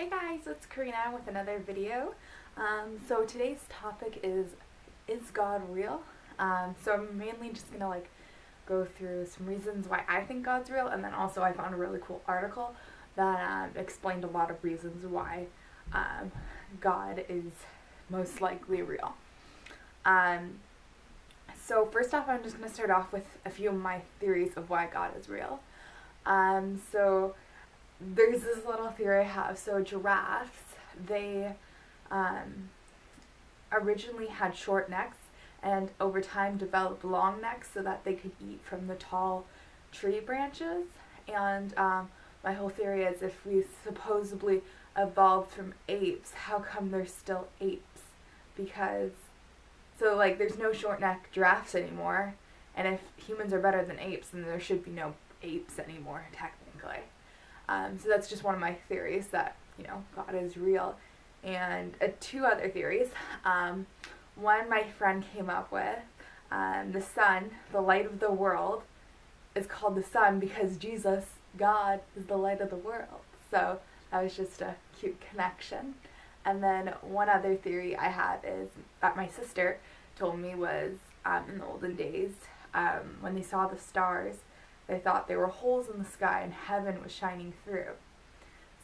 Hey guys, it's Karina with another video. So today's topic is God real? So I'm mainly just gonna go through some reasons why I think God's real, and then also I found a really cool article that explained a lot of reasons why God is most likely real. So first off, I'm just gonna start off with a few of my theories of why God is real. So there's this little theory I have. So giraffes, they originally had short necks and over time developed long necks so that they could eat from the tall tree branches. And my whole theory is, if we supposedly evolved from apes, how come there's still apes? Because, there's no short neck giraffes anymore, and if humans are better than apes, then there should be no apes anymore, technically. So that's just one of my theories, that, God is real. And two other theories. One my friend came up with, the sun, the light of the world, is called the sun because Jesus, God, is the light of the world. So that was just a cute connection. And then one other theory I have is that my sister told me was, in the olden days, when they saw the stars, they thought they were holes in the sky and heaven was shining through.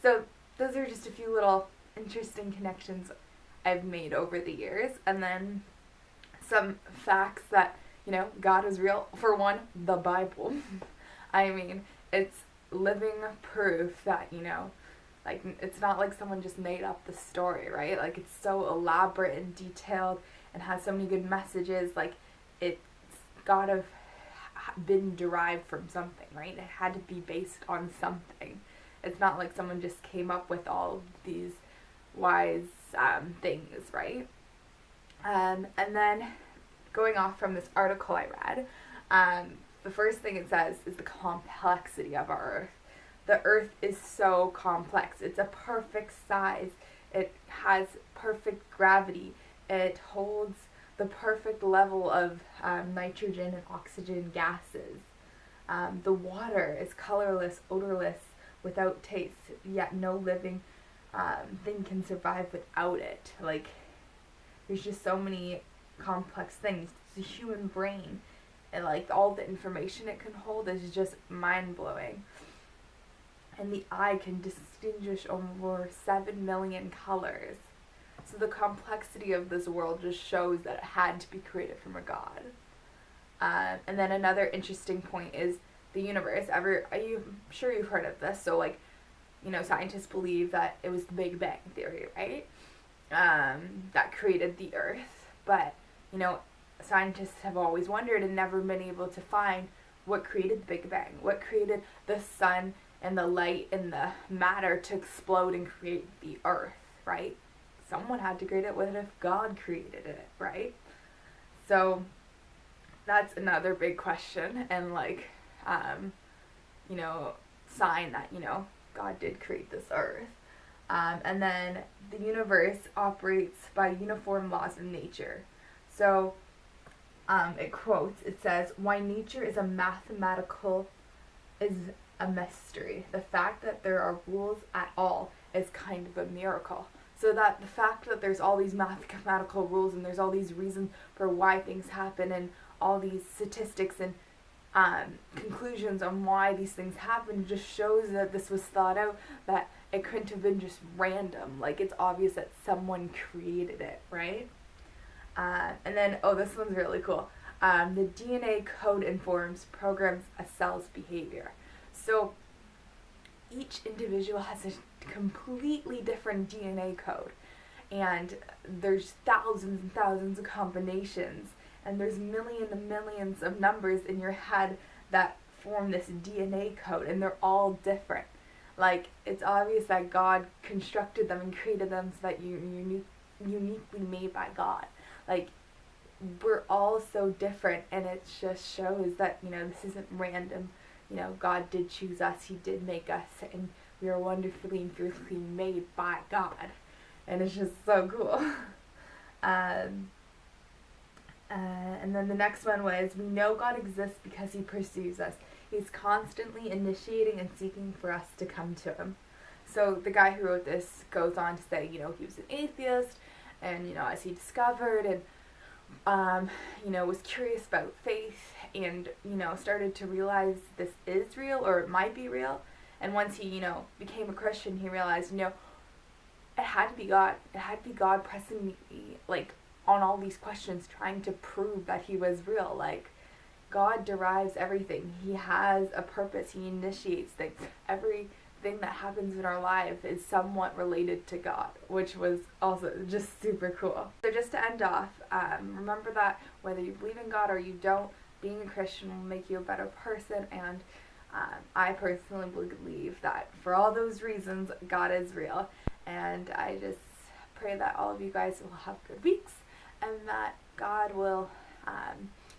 So those are just a few little interesting connections I've made over the years. And then some facts that, God is real. For one, the Bible. I mean, it's living proof that, it's not like someone just made up the story, right? It's so elaborate and detailed and has so many good messages. It's gotta been derived from something, right? It had to be based on something. It's not like someone just came up with all these wise things, right? And then going off from this article I read, the first thing it says is the complexity of our Earth. The Earth is so complex. It's a perfect size. It has perfect gravity. It holds the perfect level of nitrogen and oxygen gases. The water is colorless, odorless, without taste, yet no living thing can survive without it. There's just so many complex things. The human brain and all the information it can hold is just mind-blowing. And the eye can distinguish over 7 million colors. So the complexity of this world just shows that it had to be created from a God. And then another interesting point is the universe. I'm sure you've heard of this. So scientists believe that it was the Big Bang Theory, right? That created the Earth. But, scientists have always wondered and never been able to find what created the Big Bang. What created the sun and the light and the matter to explode and create the Earth, right? Someone had to create it. What if God created it, right? So that's another big question, and sign that, God did create this Earth. And then the universe operates by uniform laws of nature. So it says, why nature is a mystery. The fact that there are rules at all is kind of a miracle. So that the fact that there's all these mathematical rules and there's all these reasons for why things happen and all these statistics and conclusions on why these things happen just shows that this was thought out, that it couldn't have been just random. It's obvious that someone created it, right? And then, this one's really cool. The DNA code programs a cell's behavior. So each individual has a completely different DNA code, and there's thousands and thousands of combinations, and there's millions and millions of numbers in your head that form this DNA code, and they're all different. It's obvious that God constructed them and created them so that you're uniquely made by God. We're all so different, and it just shows that, this isn't random. God did choose us. He did make us, and we are wonderfully and fearfully made by God. And it's just so cool. And then the next one was, we know God exists because he pursues us. He's constantly initiating and seeking for us to come to him. so the guy who wrote this goes on to say, he was an atheist, and, as he discovered and, was curious about faith and, started to realize this is real or it might be real. And once he, became a Christian, he realized, it had to be God. It had to be God pressing me, like, on all these questions, trying to prove that he was real. Like, God derives everything. He has a purpose. He initiates things. Everything that happens in our life is somewhat related to God, which was also just super cool. So just to end off, remember that whether you believe in God or you don't, being a Christian will make you a better person, and I personally believe that for all those reasons, God is real. And I just pray that all of you guys will have good weeks and that God will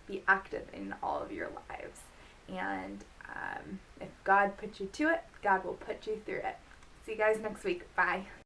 be active in all of your lives. And if God put you to it, God will put you through it. See you guys next week. Bye.